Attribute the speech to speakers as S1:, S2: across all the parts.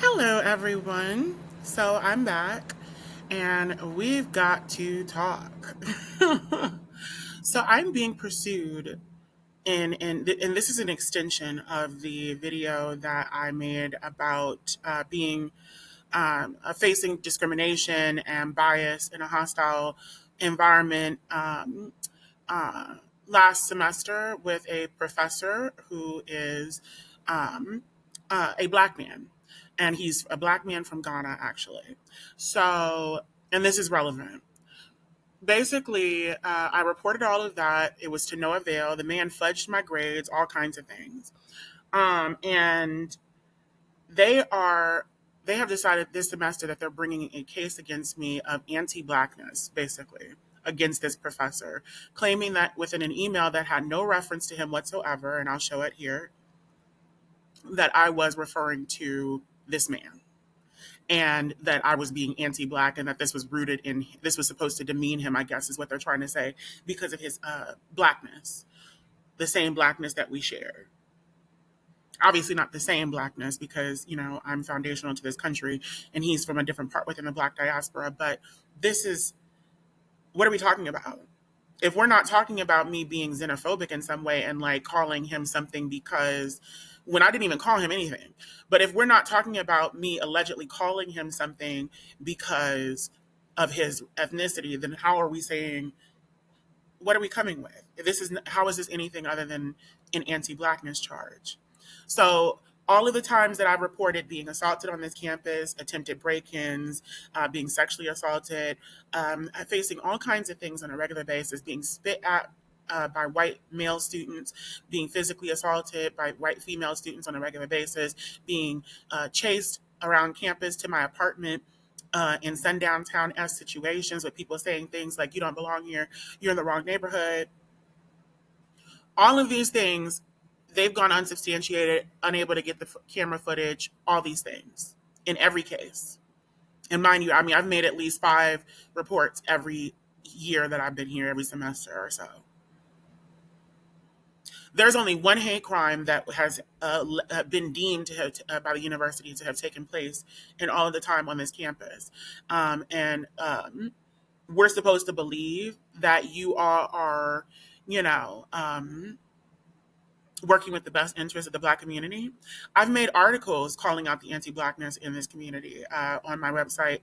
S1: Hello, everyone. So I'm back, and we've got to talk. So I'm being pursued, and this is an extension of the video that I made about being facing discrimination and bias in a hostile environment uh, last semester with a professor who is um, a black man. And he's a black man from Ghana, actually. So, and this is relevant. Basically, I reported all of that. It was to no avail. The man fudged my grades, all kinds of things. And they are they have decided this semester that they're bringing a case against me of anti-blackness, basically, against this professor, claiming that within an email that had no reference to him whatsoever, and I'll show it here, that I was referring to this man and that I was being anti-black, and that this was supposed to demean him, I guess is what they're trying to say, because of his blackness, the same blackness that we share. Obviously not the same blackness, because I'm foundational to this country and he's from a different part within the black diaspora. But this is, what are we talking about? If we're not talking about me being xenophobic in some way and like calling him something, because when I didn't even call him anything, but if we're not talking about me allegedly calling him something because of his ethnicity, then how are we saying, what are we coming with? This is How is this anything other than an anti-blackness charge? So all of the times that I've reported being assaulted on this campus, attempted break-ins, being sexually assaulted, facing all kinds of things on a regular basis, being spit at by white male students, being physically assaulted by white female students on a regular basis, being chased around campus to my apartment in sundown town S situations with people saying things like, you don't belong here, you're in the wrong neighborhood. All of these things, they've gone unsubstantiated, unable to get the camera footage, all these things in every case. And mind you, I mean, I've made at least 5 reports every year that I've been here, every semester or so. There's only one hate crime that has been deemed to have, by the university to have taken place in all of the time on this campus. And we're supposed to believe that you all are, you know, working with the best interests of the Black community. I've made articles calling out the anti-Blackness in this community on my website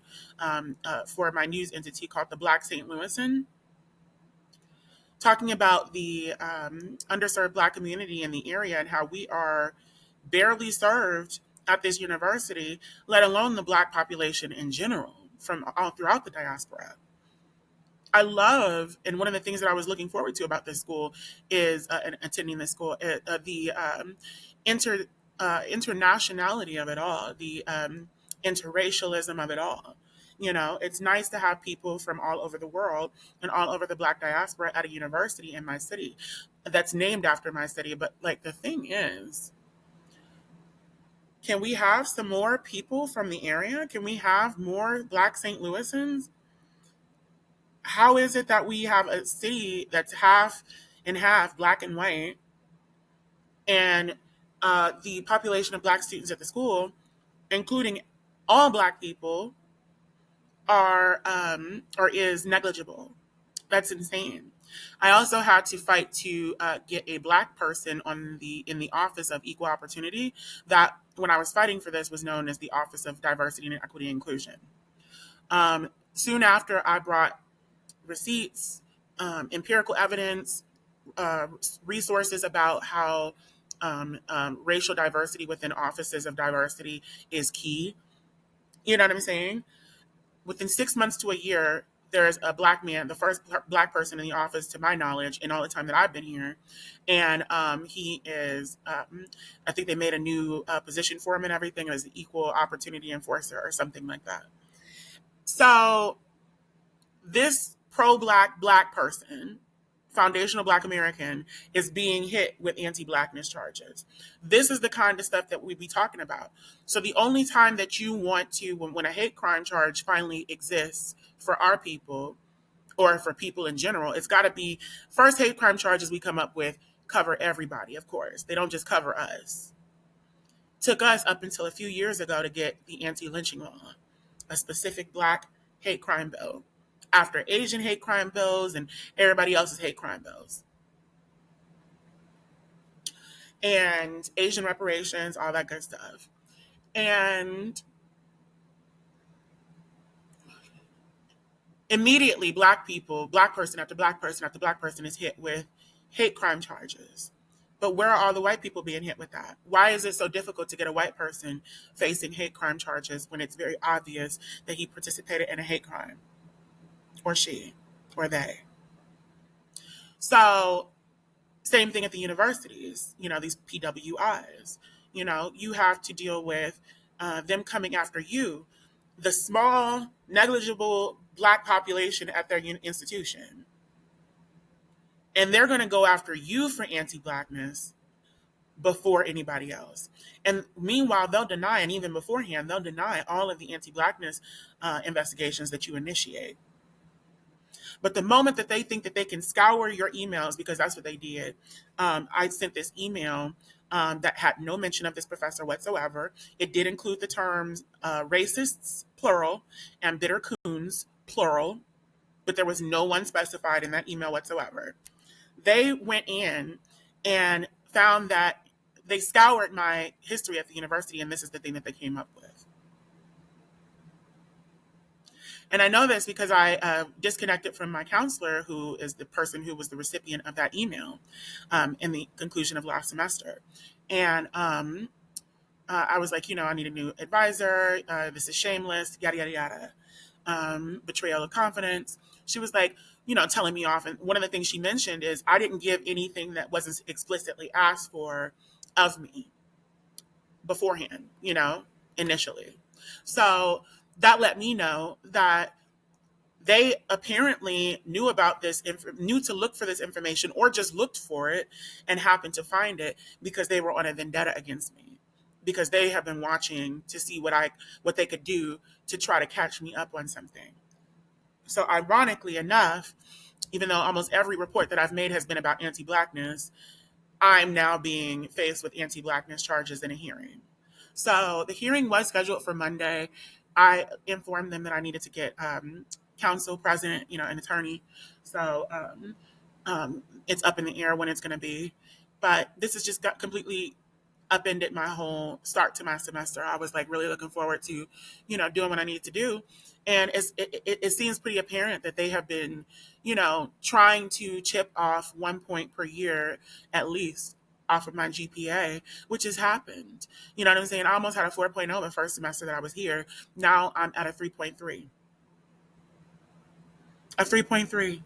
S1: for my news entity called the Black St. Louisan, talking about the underserved Black community in the area and how we are barely served at this university, let alone the Black population in general from all throughout the diaspora. I love, and one of the things that I was looking forward to about this school is attending this school, the inter internationality of it all, the interracialism of it all. It's nice to have people from all over the world and all over the Black diaspora at a university in my city that's named after my city. But like the thing is, can we have some more people from the area? Can we have more Black St. Louisans? How is it that we have a city that's half and half Black and white, and the population of Black students at the school, including all Black people, are or is negligible? That's insane. I also had to fight to get a Black person in the Office of Equal Opportunity, that when I was fighting for this was known as the Office of Diversity and Equity and Inclusion. Soon after, I brought receipts, empirical evidence, uh, resources about how racial diversity within offices of diversity is key. You know what I'm saying? Within 6 months to a year, there's a Black man, the first Black person in the office, to my knowledge, in all the time that I've been here. And he is, I think they made a new position for him and everything, as the equal opportunity enforcer or something like that. So this pro-Black person, foundational Black American, is being hit with anti-Blackness charges. This is the kind of stuff that we be talking about. So the only time that you want to, when a hate crime charge finally exists for our people, or for people in general, it's got to be, first hate crime charges we come up with cover everybody, of course. They don't just cover us. Took us up until a few years ago to get the anti-lynching law, a specific Black hate crime bill, after Asian hate crime bills and everybody else's hate crime bills, and Asian reparations, all that good stuff. And immediately, Black people, Black person after Black person after Black person is hit with hate crime charges. But where are all the white people being hit with that? Why is it so difficult to get a white person facing hate crime charges when it's very obvious that he participated in a hate crime, or she, or they? So, same thing at the universities, these P.W.I.s. You have to deal with them coming after you, the small, negligible Black population at their institution. And they're going to go after you for anti-Blackness before anybody else. And meanwhile, they'll deny, and even beforehand, they'll deny all of the anti-Blackness investigations that you initiate. But the moment that they think that they can scour your emails, because that's what they did, I sent this email that had no mention of this professor whatsoever. It did include the terms racists, plural, and bitter coons, plural, but there was no one specified in that email whatsoever. They went in and found that they scoured my history at the university, and this is the thing that they came up with. And I know this because I disconnected from my counselor, who is the person who was the recipient of that email in the conclusion of last semester. And I was like, I need a new advisor. This is shameless, yada, yada, yada. Betrayal of confidence. She was like, telling me off. And one of the things she mentioned is I didn't give anything that wasn't explicitly asked for of me beforehand, initially. So that let me know that they apparently knew about this, knew to look for this information, or just looked for it and happened to find it because they were on a vendetta against me, because they have been watching to see what they could do to try to catch me up on something. So ironically enough, even though almost every report that I've made has been about anti-Blackness, I'm now being faced with anti-Blackness charges in a hearing. So the hearing was scheduled for Monday. I informed them that I needed to get counsel present, an attorney. So it's up in the air when it's going to be. But this has just got completely upended my whole start to my semester. I was like really looking forward to, doing what I needed to do. And it seems pretty apparent that they have been, trying to chip off 1 point per year at least off of my GPA, which has happened. You know what I'm saying? I almost had a 4.0 the first semester that I was here. Now I'm at a 3.3. A 3.3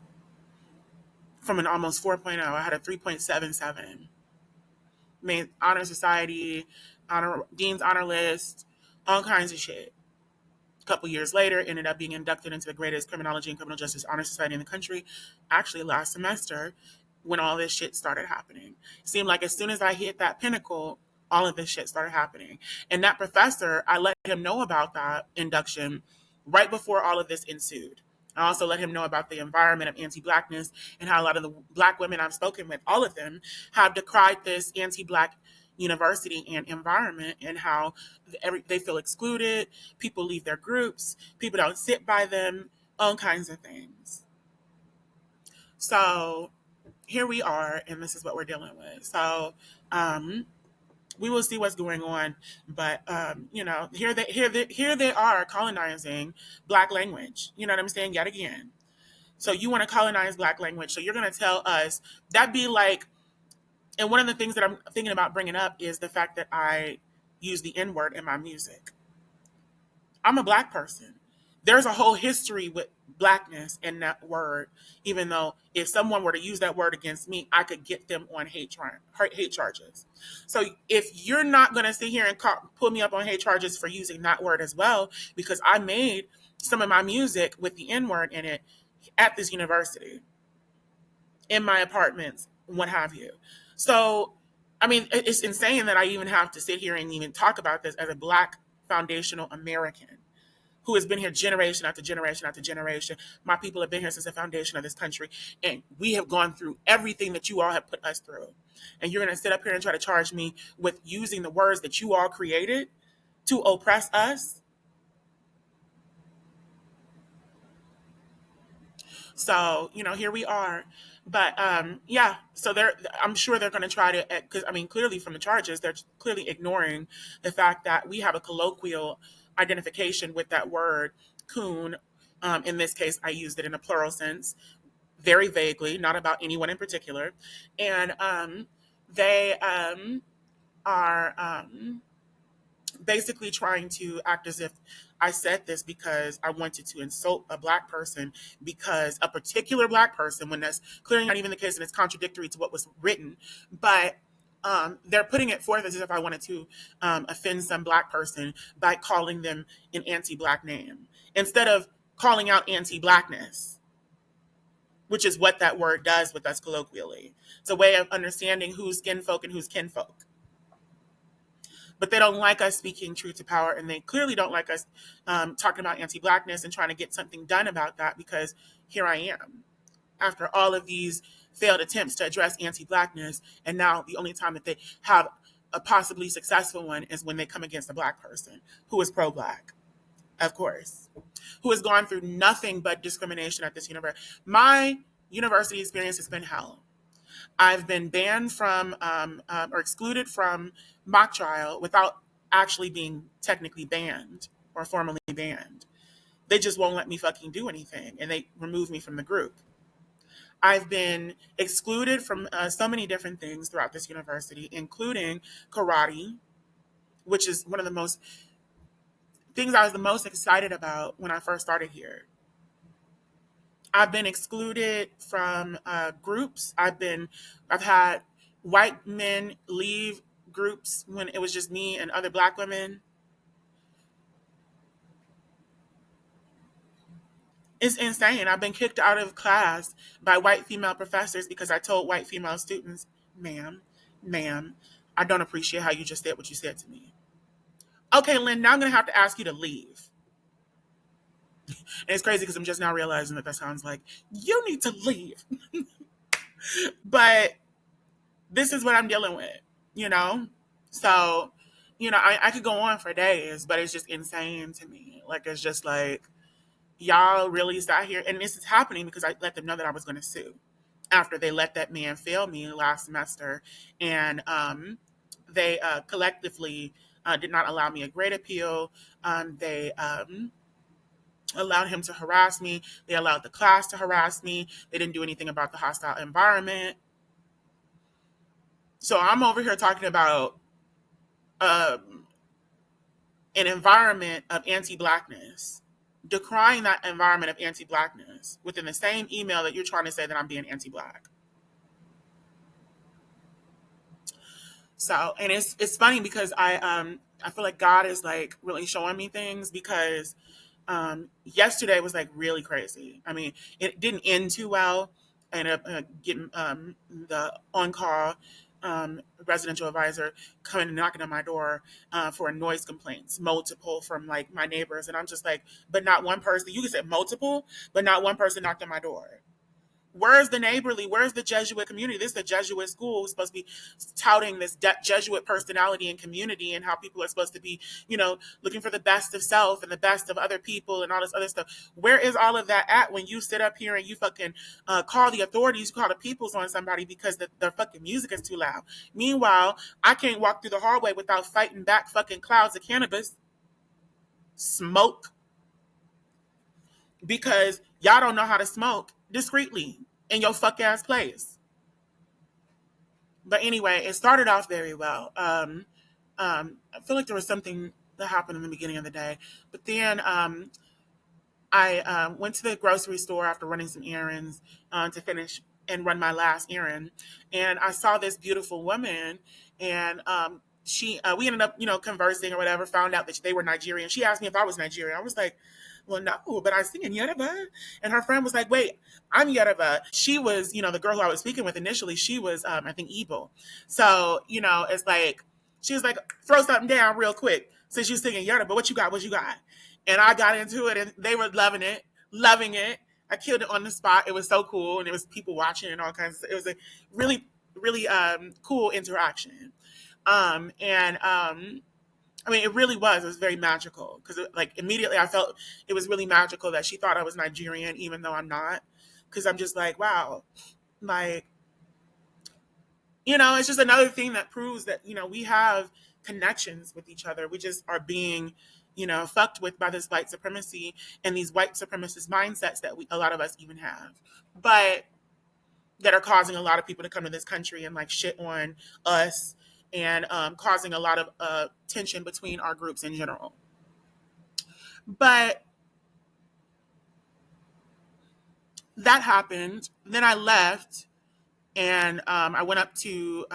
S1: from an almost 4.0. I had a 3.77. Made honor society, dean's honor list, all kinds of shit. A couple years later, ended up being inducted into the greatest criminology and criminal justice honor society in the country. Actually, last semester, when all this shit started happening, it seemed like as soon as I hit that pinnacle, all of this shit started happening. And that professor, I let him know about that induction right before all of this ensued. I also let him know about the environment of anti-Blackness and how a lot of the Black women I've spoken with, all of them, have decried this anti-Black university and environment, and how they feel excluded, people leave their groups, people don't sit by them, all kinds of things. So here we are, and this is what we're dealing with. So we will see what's going on, but here they are colonizing Black language. You know what I'm saying? Yet again. So you want to colonize Black language. So you're going to tell us that'd be like, and one of the things that I'm thinking about bringing up is the fact that I use the N word in my music. I'm a Black person. There's a whole history with Blackness in that word, even though if someone were to use that word against me, I could get them on hate charges. So if you're not going to sit here and pull me up on hate charges for using that word as well, because I made some of my music with the N word in it at this university, in my apartments, what have you. So, I mean, it's insane that I even have to sit here and even talk about this as a Black foundational American. who has been here generation after generation after generation. My people have been here since the foundation of this country, and we have gone through everything that you all have put us through. And you're going to sit up here and try to charge me with using the words that you all created to oppress us? So, here we are. But yeah, so I'm sure they're going to try to, because I mean, clearly from the charges, they're clearly ignoring the fact that we have a colloquial identification with that word, coon. In this case, I used it in a plural sense, very vaguely, not about anyone in particular. And they are basically trying to act as if I said this because I wanted to insult a black person, because a particular black person, when that's clearly not even the case and it's contradictory to what was written. But they're putting it forth as if I wanted to offend some black person by calling them an anti-black name instead of calling out anti-blackness, which is what that word does with us colloquially. It's a way of understanding who's kinfolk and who's kinfolk. But they don't like us speaking truth to power, and they clearly don't like us talking about anti-blackness and trying to get something done about that, because here I am after all of these failed attempts to address anti-blackness, and now the only time that they have a possibly successful one is when they come against a black person who is pro-black, of course, who has gone through nothing but discrimination at this university. My university experience has been hell. I've been banned from or excluded from mock trial without actually being technically banned or formally banned. They just won't let me fucking do anything, and they remove me from the group. I've been excluded from so many different things throughout this university, including karate, which is one of the most things I was the most excited about when I first started here. I've been excluded from groups. I've had white men leave groups when it was just me and other black women. It's insane. I've been kicked out of class by white female professors because I told white female students, ma'am, ma'am, I don't appreciate how you just said what you said to me. Okay, Lynn, now I'm going to have to ask you to leave. And it's crazy because I'm just now realizing that sounds like you need to leave. But this is what I'm dealing with, you know? So, I could go on for days, but it's just insane to me. Like, it's just like, y'all really sat here. And this is happening because I let them know that I was going to sue after they let that man fail me last semester. And they collectively did not allow me a grade appeal. They allowed him to harass me. They allowed the class to harass me. They didn't do anything about the hostile environment. So I'm over here talking about um, an environment of anti-blackness, decrying that environment of anti-blackness within the same email that you're trying to say that I'm being anti-black. So, and it's funny because I feel like God is like really showing me things, because yesterday was like really crazy. I mean, it didn't end too well. I ended up getting the on-call residential advisor coming and knocking on my door for noise complaints, multiple from like my neighbors, and I'm just like, but not one person. You can say multiple, but not one person knocked on my door. Where's the neighborly? Where's the Jesuit community? This is the Jesuit school who's supposed to be touting this Jesuit personality and community, and how people are supposed to be, looking for the best of self and the best of other people and all this other stuff. Where is all of that at when you sit up here and you fucking call the authorities, call the peoples on somebody because the fucking music is too loud? Meanwhile, I can't walk through the hallway without fighting back fucking clouds of cannabis smoke, because y'all don't know how to smoke discreetly in your fuck ass place. But anyway, it started off very well. I feel like there was something that happened in the beginning of the day, but then I went to the grocery store after running some errands to finish and run my last errand, and I saw this beautiful woman, and she we ended up conversing or whatever. Found out that they were Nigerian. She asked me if I was Nigerian. I was like, well, no, but I sing in Yoruba. And her friend was like, wait, I'm Yoruba. She was, the girl who I was speaking with initially, she was, I think, Igbo. So, it's like, she was like, throw something down real quick. Since you're singing Yoruba, what you got? What you got? and I got into it, and they were loving it. I killed it on the spot. It was so cool, and it was people watching and all kinds of stuff. It was a really, really cool interaction. And I mean, it really was. It was very magical because, like, immediately I felt it was really magical that she thought I was Nigerian, even though I'm not. Because I'm just like, wow, like, it's just another thing that proves that, we have connections with each other. We just are being, fucked with by this white supremacy and these white supremacist mindsets that a lot of us even have. But that are causing a lot of people to come to this country and like shit on us and causing a lot of tension between our groups in general. But that happened. Then I left and I went up to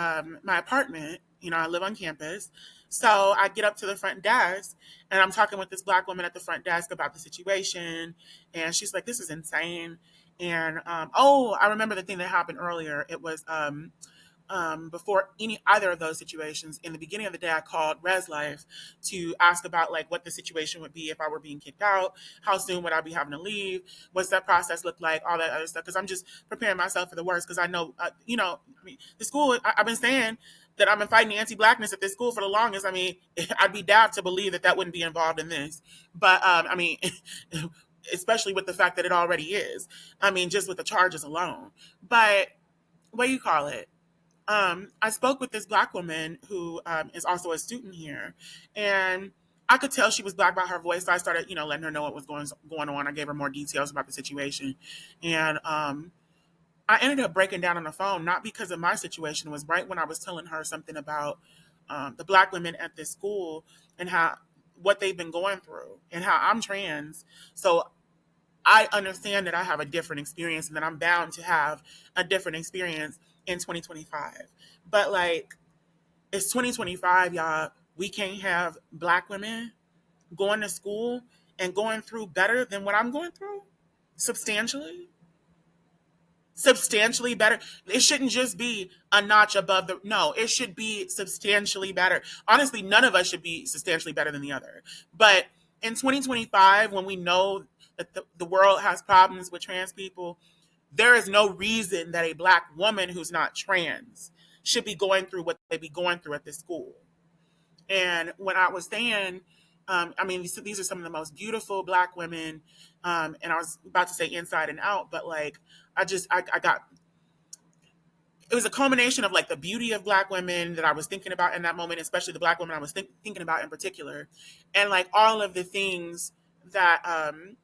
S1: my apartment. I live on campus. So I get up to the front desk and I'm talking with this black woman at the front desk about the situation. And she's like, this is insane. And oh, I remember the thing that happened earlier. It was before either of those situations. In the beginning of the day, I called Res Life to ask about like what the situation would be if I were being kicked out, how soon would I be having to leave, what's that process look like, all that other stuff. Because I'm just preparing myself for the worst. Because I know, I mean, the school. I've been saying that I've been fighting anti-blackness at this school for the longest. I mean, I'd be daft to believe that wouldn't be involved in this. But I mean. Especially with the fact that it already is. I mean, just with the charges alone. But what do you call it? I spoke with this black woman who is also a student here, and I could tell she was black by her voice. So I started, letting her know what was going on. I gave her more details about the situation, and I ended up breaking down on the phone, not because of my situation. It was right when I was telling her something about the black women at this school and how what they've been going through and how I'm trans. So I understand that I have a different experience and that I'm bound to have a different experience in 2025. But like, it's 2025, y'all. We can't have black women going to school and going through better than what I'm going through substantially. Substantially better. It shouldn't just be a notch above the. No, it should be substantially better. Honestly, none of us should be substantially better than the other. But in 2025, when we know that the world has problems with trans people, there is no reason that a black woman who's not trans should be going through what they be going through at this school. And when I was saying, I mean, these are some of the most beautiful black women, and I was about to say inside and out, but like, I got it was a culmination of like the beauty of black women that I was thinking about in that moment, especially the black women I was thinking about in particular, and like all of the things that and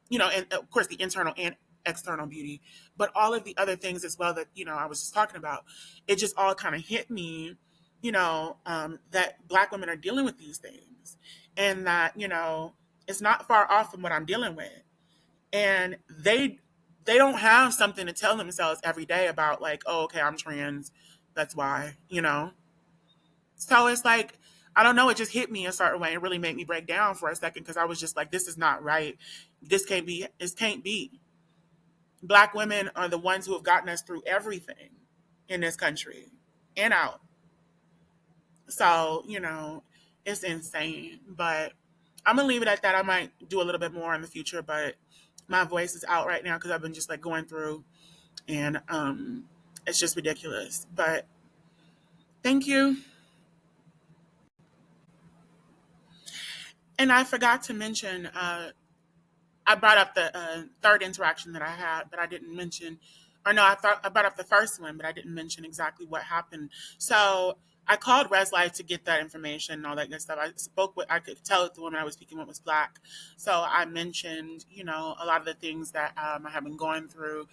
S1: of course the internal and external beauty, but all of the other things as well that I was just talking about. It just all kind of hit me, that black women are dealing with these things, and that it's not far off from what I'm dealing with, and they don't have something to tell themselves every day about like, oh, okay, I'm trans, that's why. So it's like, I don't know, it just hit me a certain way. It really made me break down for a second because I was just like, this is not right. This can't be. Black women are the ones who have gotten us through everything in this country and out. So it's insane, but I'm gonna leave it at that. I might do a little bit more in the future, but my voice is out right now because I've been just like going through, and it's just ridiculous. But thank you. And I forgot to mention, I brought up the third interaction that I had, but I didn't mention, or no, I thought I brought up the first one, but I didn't mention exactly what happened. So I called Res Life to get that information and all that good stuff. I could tell that the woman I was speaking with was black. So I mentioned, a lot of the things that I have been going through.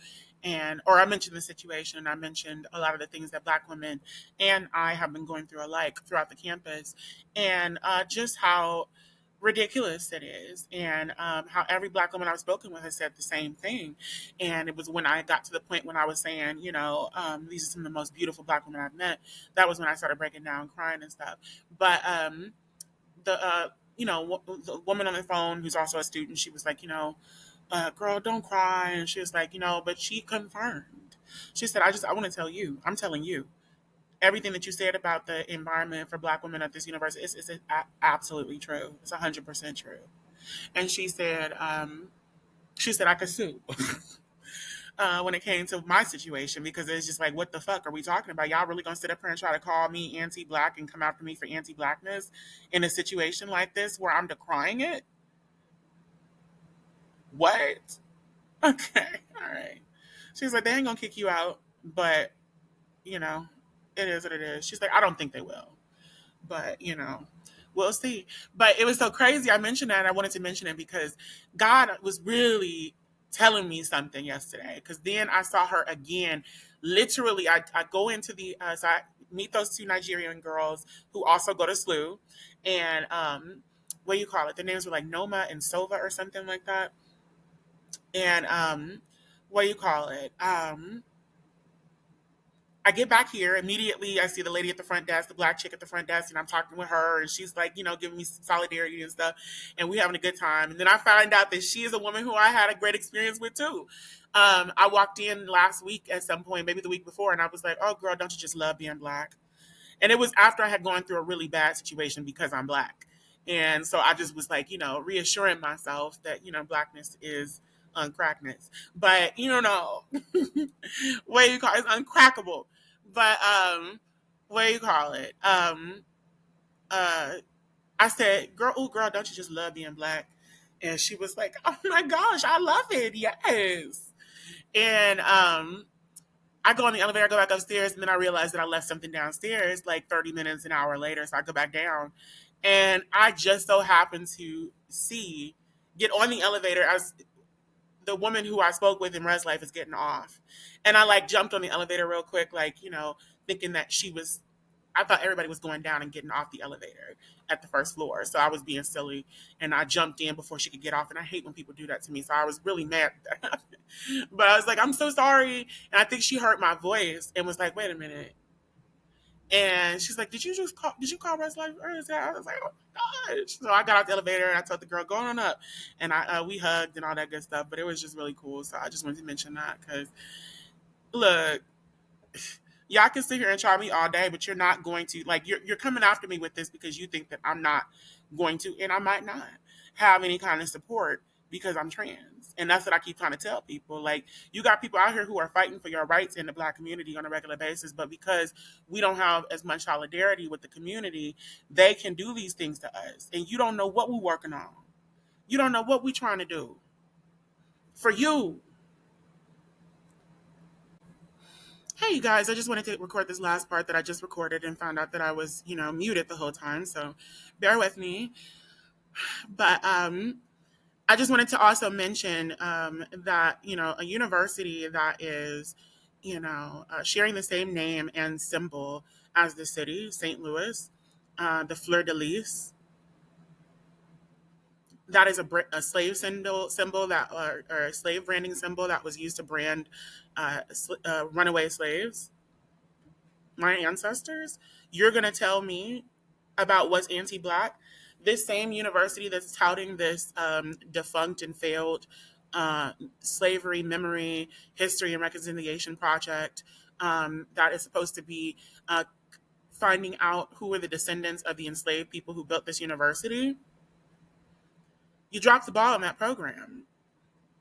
S1: Or I mentioned the situation, and I mentioned a lot of the things that black women and I have been going through alike throughout the campus, and just how ridiculous it is, and how every black woman I've spoken with has said the same thing. And it was when I got to the point when I was saying, these are some of the most beautiful black women I've met. That was when I started breaking down, crying and stuff. But the the woman on the phone who's also a student, she was like, girl, don't cry. And she was like, but she confirmed. She said, I want to tell you, I'm telling you, everything that you said about the environment for black women at this university is absolutely true. It's 100% true. and she said I could sue. When it came to my situation, because it's just like, what the fuck are we talking about? Y'all really gonna sit up here and try to call me anti-black and come after me for anti-blackness in a situation like this where I'm decrying it? What? Okay, all right. She's like, they ain't gonna kick you out, but you know, it is what it is. She's like, I don't think they will, but we'll see. But it was so crazy. I mentioned that. And I wanted to mention it because God was really telling me something yesterday. Because then I saw her again. Literally, I go into so I meet those two Nigerian girls who also go to s.l.u, and what do you call it? The names were like Noma and Sova or something like that. And what do you call it? I get back here immediately. I see the lady at the front desk, the black chick at the front desk, and I'm talking with her, and she's like, giving me solidarity and stuff, and we having a good time. And then I find out that she is a woman who I had a great experience with too. I walked in last week at some point, maybe the week before, and I was like, "Oh, girl, don't you just love being black?" And it was after I had gone through a really bad situation because I'm black, and so I just was like, reassuring myself that blackness is uncrackness, but no, what do you call it? It's uncrackable. But what do you call it? Uh, I said, "Girl, oh girl, don't you just love being black?" And she was like, "Oh my gosh, I love it, yes." And I go on the elevator, I go back upstairs, and then I realize that I left something downstairs like 30 minutes, an hour later. So I go back down, and I just so happened to get on the elevator as the woman who I spoke with in Res Life is getting off. And I like jumped on the elevator real quick, like, thinking that I thought everybody was going down and getting off the elevator at the first floor. So I was being silly and I jumped in before she could get off. And I hate when people do that to me. So I was really mad. But I was like, I'm so sorry. And I think she heard my voice and was like, wait a minute. And she's like, did you call Res Life earlier today? I was like, oh my gosh. So I got out the elevator and I told the girl, go on up. And we hugged and all that good stuff. But it was just really cool. So I just wanted to mention that because, look, y'all can sit here and try me all day, but you're not going to, like, you're coming after me with this because you think that I'm not going to, and I might not have any kind of support because I'm trans. And that's what I keep trying to tell people. Like, you got people out here who are fighting for your rights in the black community on a regular basis, but because we don't have as much solidarity with the community, they can do these things to us. And you don't know what we're working on. You don't know what we're trying to do for you. Hey, you guys, I just wanted to record this last part that I just recorded and found out that I was, muted the whole time. So bear with me. But I just wanted to also mention that, a university that is, sharing the same name and symbol as the city, St. Louis, the Fleur de Lis, that is a slave symbol that, or a slave branding symbol that was used to brand runaway slaves, my ancestors. You're going to tell me about what's anti-black? This same university that's touting this defunct and failed slavery memory, history, and reconciliation project that is supposed to be finding out who were the descendants of the enslaved people who built this university. You dropped the ball in that program.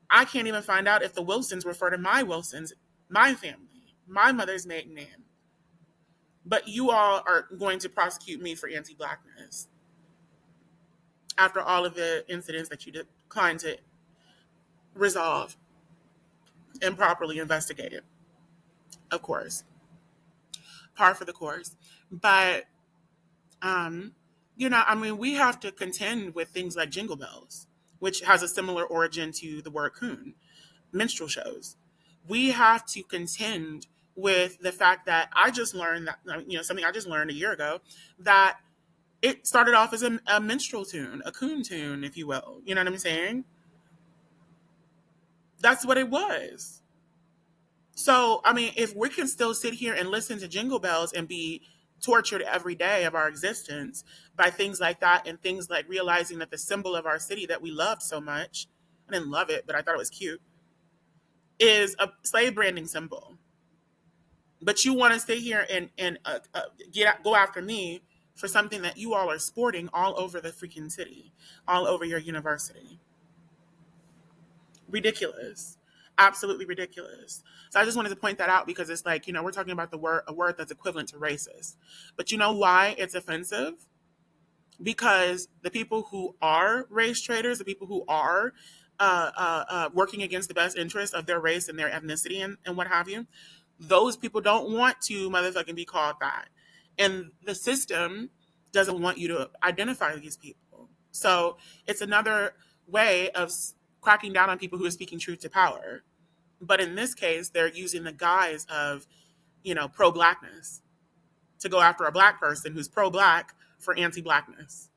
S1: I can't even find out if the Wilsons refer to my Wilsons, my family, my mother's maiden name. But you all are going to prosecute me for anti-blackness after all of the incidents that you declined to resolve and properly investigate it. Of course, par for the course. But I mean, we have to contend with things like Jingle Bells, which has a similar origin to the word coon, minstrel shows. We have to contend with the fact that I just learned that, something I just learned a year ago, that it started off as a minstrel tune, a coon tune, if you will. You know what I'm saying? That's what it was. So, I mean, if we can still sit here and listen to Jingle Bells and be tortured every day of our existence by things like that and things like realizing that the symbol of our city that we loved so much, I didn't love it, but I thought it was cute, is a slave branding symbol. But you want to sit here and go after me for something that you all are sporting all over the freaking city, all over your university. Ridiculous. Absolutely ridiculous. So I just wanted to point that out because it's like, we're talking about a word that's equivalent to racist. But you know why it's offensive? Because the people who are race traders, the people who are working against the best interest of their race and their ethnicity and what have you, those people don't want to motherfucking be called that. And the system doesn't want you to identify these people. So it's another way of cracking down on people who are speaking truth to power. But in this case, they're using the guise of, pro blackness to go after a black person who's pro black for anti blackness.